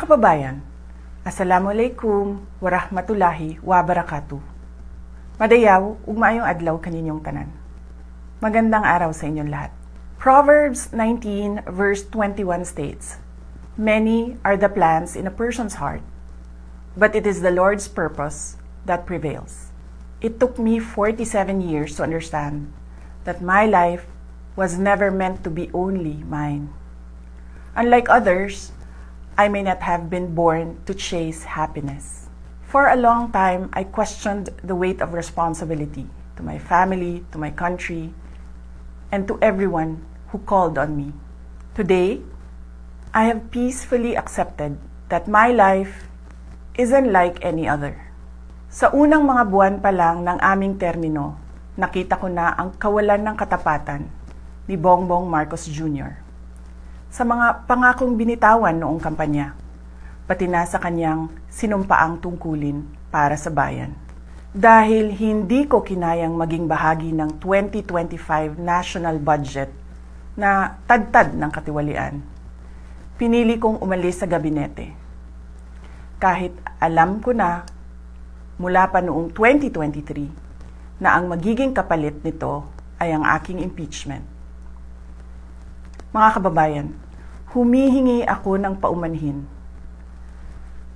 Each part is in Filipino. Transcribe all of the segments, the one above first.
kababayan, Assalamualaikum warahmatullahi wabarakatuh. Madayaw, ug maayong adlaw kaninyong tanan. Magandang araw sa inyong lahat. Proverbs 19 verse 21 states, "Many are the plans in a person's heart, but it is the Lord's purpose that prevails." It took me 47 years to understand that my life was never meant to be only mine. Unlike others, I may not have been born to chase happiness. For a long time, I questioned the weight of responsibility to my family, to my country, and to everyone who called on me. Today, I have peacefully accepted that my life isn't like any other. Sa unang mga buwan pa lang ng aming termino, nakita ko na ang kawalan ng katapatan ni Bongbong Marcos Jr. sa mga pangakong binitawan noong kampanya, pati na sa kanyang sinumpaang tungkulin para sa bayan. Dahil hindi ko kinayang maging bahagi ng 2025 national budget na tad-tad ng katiwalian, pinili kong umalis sa gabinete. Kahit alam ko na mula pa noong 2023 na ang magiging kapalit nito ay ang aking impeachment. Mga kababayan, humihingi ako ng paumanhin.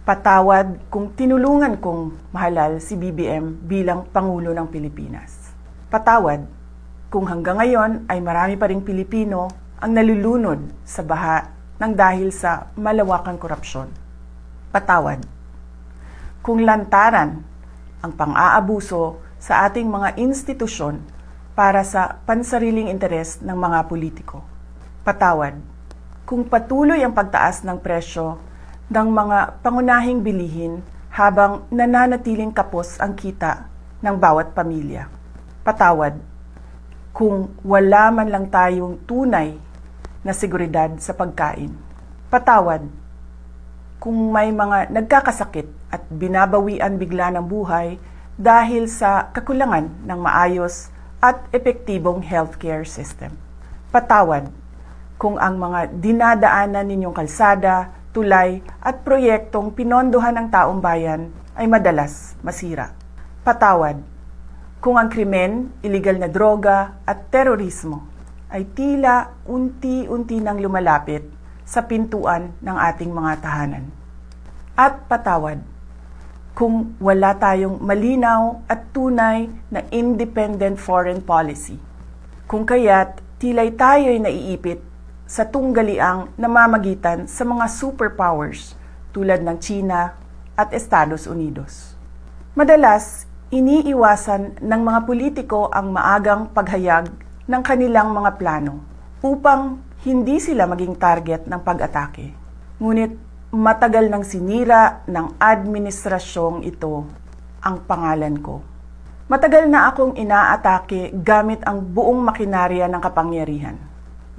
Patawad kung tinulungan kong mahalal si BBM bilang Pangulo ng Pilipinas. Patawad kung hanggang ngayon ay marami pa ring Pilipino ang nalulunod sa baha ng dahil sa malawakang korupsyon. Patawad kung lantaran ang pang-aabuso sa ating mga institusyon para sa pansariling interes ng mga politiko. Patawad kung patuloy ang pagtaas ng presyo ng mga pangunahing bilihin habang nananatiling kapos ang kita ng bawat pamilya. Patawad kung wala man lang tayong tunay na seguridad sa pagkain. Patawad kung may mga nagkakasakit at binabawian bigla ng buhay dahil sa kakulangan ng maayos at epektibong healthcare system. Patawad kung ang mga dinadaanan ninyong kalsada, tulay at proyektong pinondohan ng taong bayan ay madalas masira. Patawad kung ang krimen, iligal na droga at terorismo ay tila unti-unti nang lumalapit sa pintuan ng ating mga tahanan. At patawad kung wala tayong malinaw at tunay na independent foreign policy. Kung kaya't tila'y tayo'y naiipit sa tunggaliang namamagitan sa mga superpowers tulad ng China at Estados Unidos. Madalas, iniiwasan ng mga politiko ang maagang paghayag ng kanilang mga plano upang hindi sila maging target ng pag-atake. Ngunit matagal nang sinira ng administrasyong ito ang pangalan ko. Matagal na akong inaatake gamit ang buong makinarya ng kapangyarihan.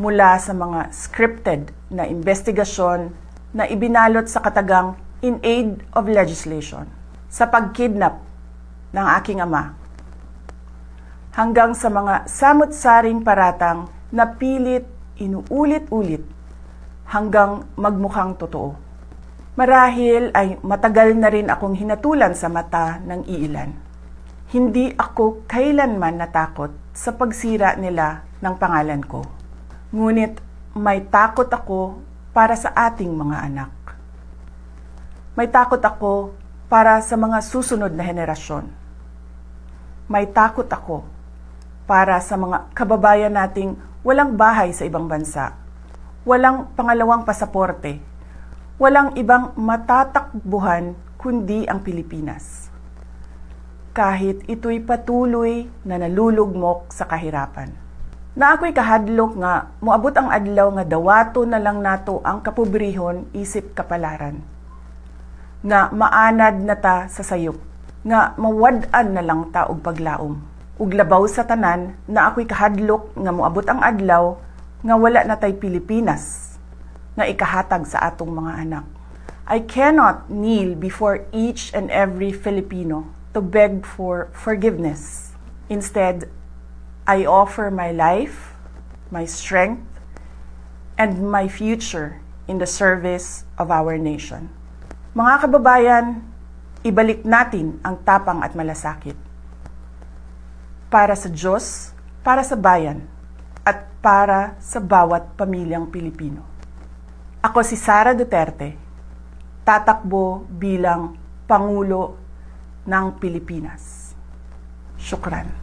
Mula sa mga scripted na investigasyon na ibinalot sa katagang in aid of legislation, sa pagkidnap ng aking ama, hanggang sa mga samut-saring paratang na pilit inuulit-ulit hanggang magmukhang totoo. Marahil ay matagal na rin akong hinatulan sa mata ng iilan. Hindi ako kailanman natakot sa pagsira nila ng pangalan ko. Ngunit may takot ako para sa ating mga anak. May takot ako para sa mga susunod na henerasyon. May takot ako para sa mga kababayan nating walang bahay sa ibang bansa, walang pangalawang pasaporte, walang ibang matatakbuhan kundi ang Pilipinas. Kahit ito'y patuloy na nalulugmok sa kahirapan. Na ako'y kahadlok nga, moabot ang adlaw nga dawato na lang nato ang kapobrehon isip kapalaran. Nga maanad na ta sa sayop, nga mawad-an na lang ta og paglaom. Ug labaw sa tanan na ako'y kahadlok nga moabot ang adlaw nga wala na tay Pilipinas nga ikahatag sa atong mga anak. I cannot kneel before each and every Filipino to beg for forgiveness. Instead, I offer my life, my strength, and my future in the service of our nation. Mga kababayan, ibalik natin ang tapang at malasakit. Para sa Diyos, para sa bayan, at para sa bawat pamilyang Pilipino. Ako si Sara Duterte, tatakbo bilang Pangulo ng Pilipinas. Syukran.